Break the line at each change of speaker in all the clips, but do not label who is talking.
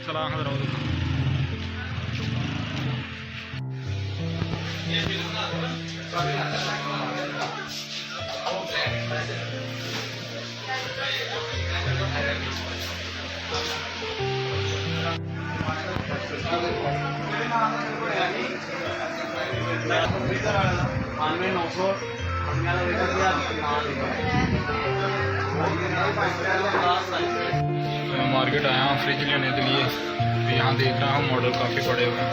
चला हजरा मैं मार्केट आया हूँ फ्रिज लेने के लिए। तो यहाँ देख रहा हूँ मॉडल काफ़ी बड़े हुए हैं।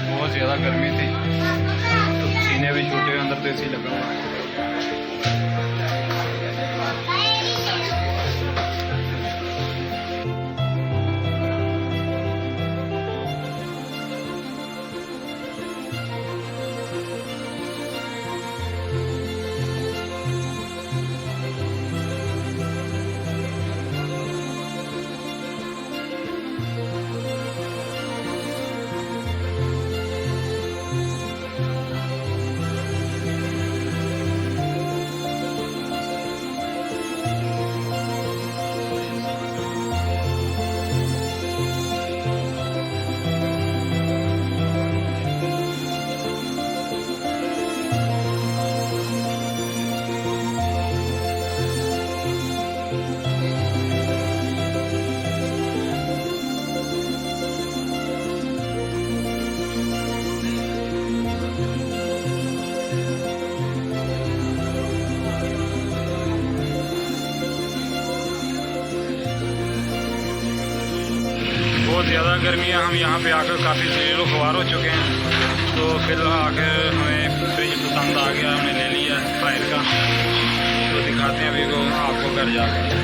बहुत ज़्यादा गर्मी थी तो सीने भी छोटे, अंदर तो एसी लगा हुआ है। बहुत ज़्यादा गर्मी है। हम यहाँ पे आकर काफ़ी लोग ख्वार हो चुके हैं। तो फिर आकर हमें फ्रिज पसंद आ गया, हमने ले लिया फायर का। तो दिखाते हैं अभी को आपको घर जाकर।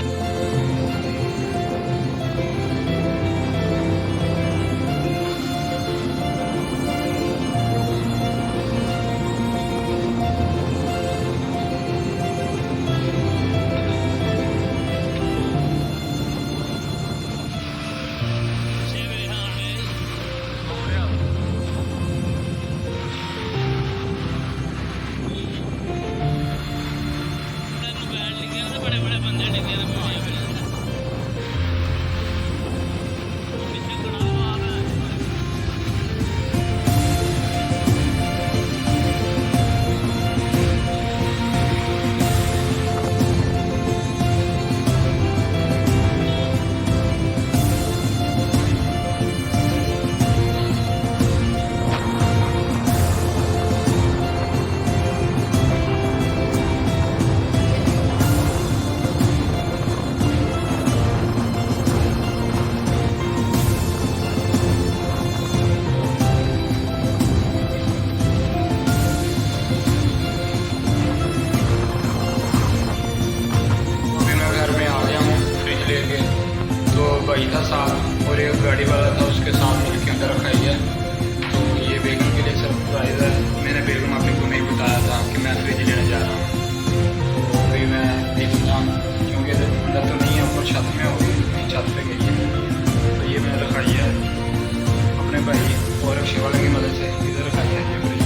भाई था साथ और एक गाड़ी वाला था, उसके साथ मिलकर अंदर रखाई है। तो ये बेगम के लिए सरप्राइज़ है। मैंने बेगम आपने को नहीं बताया था कि मैं फ्रिज लेने जा रहा हूँ। तो अभी मैं देखता हूँ क्योंकि अंदर तो नहीं है, ऊपर छत में होगी, छत पे गई है। तो ये मैंने रखाई है अपने भाई और रिक्शे वाले की मदद से, इधर रखाई है ये फ्रिज।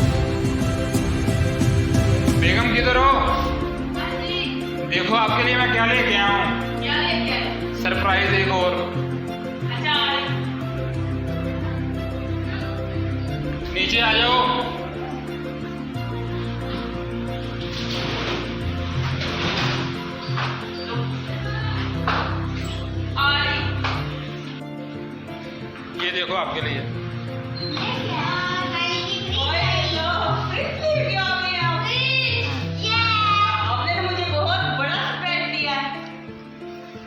बेगम किधर हो? देखो आपके लिए मैं क्या लेके आया हूँ, सरप्राइज एक और। नीचे आ जाओ। ये देखो आपके लिए।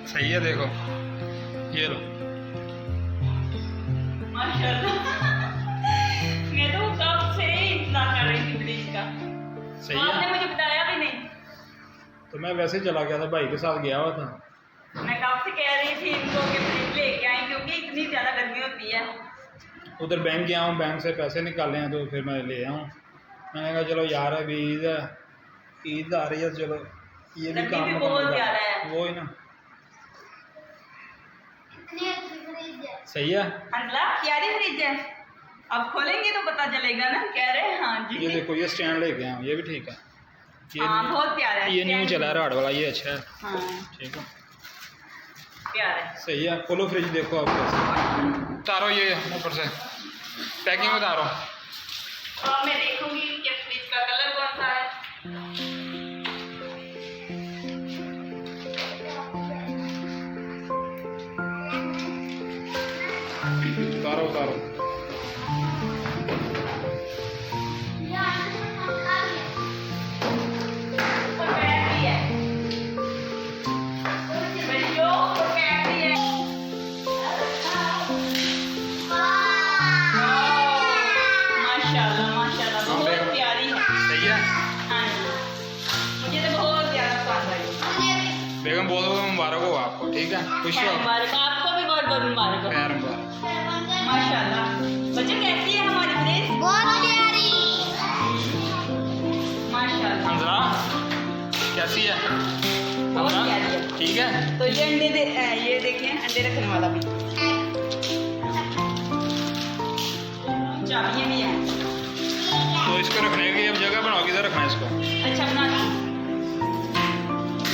सही है, देखो ये लो।
माशाल्लाह, मैं तो कब से इंतजार कर रही थी फ्रिज का।
सही
आपने
है।
मुझे बताया भी नहीं।
तो मैं वैसे चला गया था, भाई के साथ गया हुआ था।
मैं कब से कह रही थी इनको कि फ्रिज लेके आए, क्योंकि इतनी ज़्यादा गर्मी होती है।
उधर बैंक गया हूँ, बैंक से पैसे निकाले हैं तो फिर मैं ले आया हूँ। मैंने कहा चलो यार अभी ईद है, ईद आ रही है, चलो ये भी काम
भी बहुत ज़्यादा है।
वो ही ना। सही है।
अंजला प्यारी फ्रिज है, अब खोलेंगे तो पता चलेगा ना। कह रहे हैं हाँ जी।
ये देखो ये स्टैंड लेके आया हूँ, ये भी ठीक है। ये
हाँ बहुत प्यारा है।
ये न्यू चला रहा हार्ड वाला, ये अच्छा है।
हाँ
ठीक है।
प्यारा है।
सही है। खोलो फ्रिज, देखो आप कैसे उतारो ये ऊपर से, पैकिंग उतारो।
तो अब मैं देखूंगी कि फ्रिज का कलर कौन सा है।
उतारो उतारो।
ऊपर बैटरी है, बच्चों ऊपर बैटरी है। माशाल्लाह माशाल्लाह बहुत प्यारी है।
सही है।
हाँ जी, मुझे तो बहुत ज़्यादा पसंद आई।
बेगम बहुत बहुत मुबारक हो आपको, ठीक है, खुश हो।
मुबारक, आपको भी बहुत बहुत मुबारक हो।
खैर मुबारक।
माशाल्लाह। बच्चों कैसी है हमारी फ्रिज?
बहुत प्यारी।
माशाल्लाह
हमजा कैसी है?
बहुत
हमजा
प्यारी है।
ठीक है।
तो ये ये देखिए अंडे रखने वाला भी, चाबियाँ भी हैं।
तो इसको रखने की अब जगह बनाओ, किधर रखना है इसको?
अच्छा बना दी।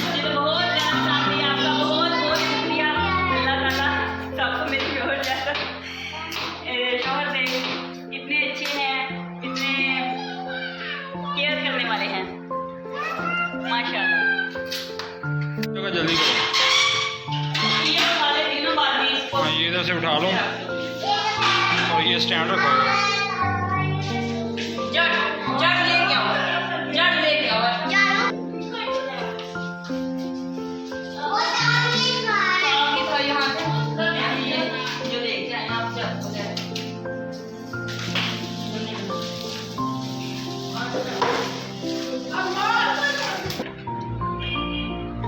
मुझे तो बहुत ज़्यादा पसंद आई, आपका बहुत बहुत शुक्रिया। अल्लाह ताला सबको मेरी और ज़्यादा शौहर दे, इतने अच्छे हैं, इतने केयर करने वाले हैं, माशाल्लाह।
जगह जल्दी करो।
ये वाले दिनों बाद में इसको
हाँ, ये इधर से उठा लो और ये स्टैंड रखो।
जड़ जड़ लेके आओ, जड़ लेके आओ। आगे तो यहाँ से ये जो लेके आए आप जड़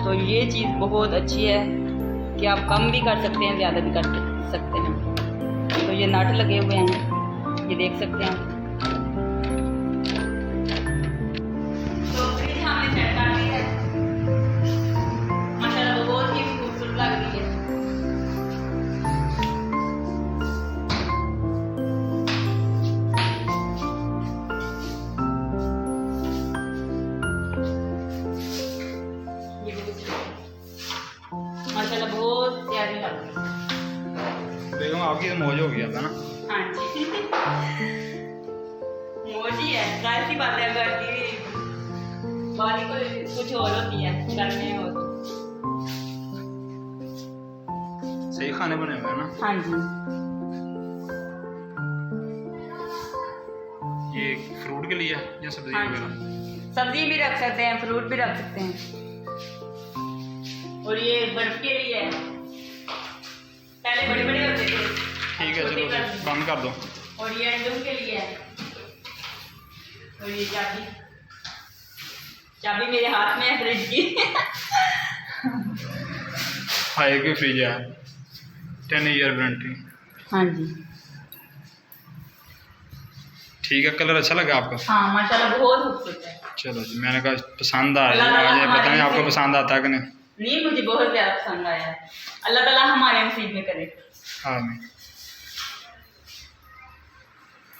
तो ये चीज़ बहुत अच्छी है कि आप कम भी कर सकते हैं, ज़्यादा भी कर सकते हैं। तो ये नट लगे हुए हैं, ये देख सकते हैं। तो फ्रिज हमने सेट कर दी है, माशाल्लाह बहुत ही खूबसूरत लग रही है। ये माशाल्लाह बहुत प्यारी लग रही है।
बेगम आपकी तो मौज हो गया था ना।
हाँ जी मोजी है, जाहिर सी बात है, घर की बात ही कुछ और होती है, घर में हो तो।
सही खाने बने हुए हैं ना।
हाँ जी,
ये फ्रूट के लिए या सब्जी
हाँ
वगैरह?
जी, सब्जी भी रख सकते हैं, फ्रूट भी रख सकते हैं। और ये बर्फ के लिए है, पहले बड़े बड़े होते थे।
ठीक है,
छोटे
चलो
कर दी।
बंद कर दो।
और ये अंडों के लिए है। और ये चाबी, चाबी मेरे हाथ में है फ्रिज की।
हाई की फ्रिज है, 10 ईयर वारंटी।
हाँ जी,
ठीक है, कलर अच्छा लगा आपको?
हाँ माशाल्लाह बहुत खूबसूरत है।
चलो जी, मैंने कहा पसंद आ
अल्लाह
रहा है,
ताला
मुझे पता नहीं
हमारे
आपको
से-
पसंद आता है कि नहीं।
नहीं मुझे बहुत ज़्यादा पसंद आया है, अल्लाह ताला हमारे नसीब में करे।
हाँ नहीं।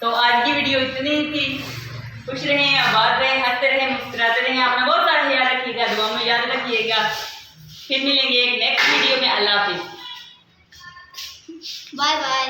तो आज की वीडियो इतनी ही थी। खुश रहें, आबाद रहें, हंसते रहें, मुस्कुराते रहें, अपना बहुत सारा ख्याल रखिएगा, दुआ में याद रखिएगा। फिर मिलेंगे एक नेक्स्ट वीडियो में। अल्लाह हाफिज़।
Bye bye.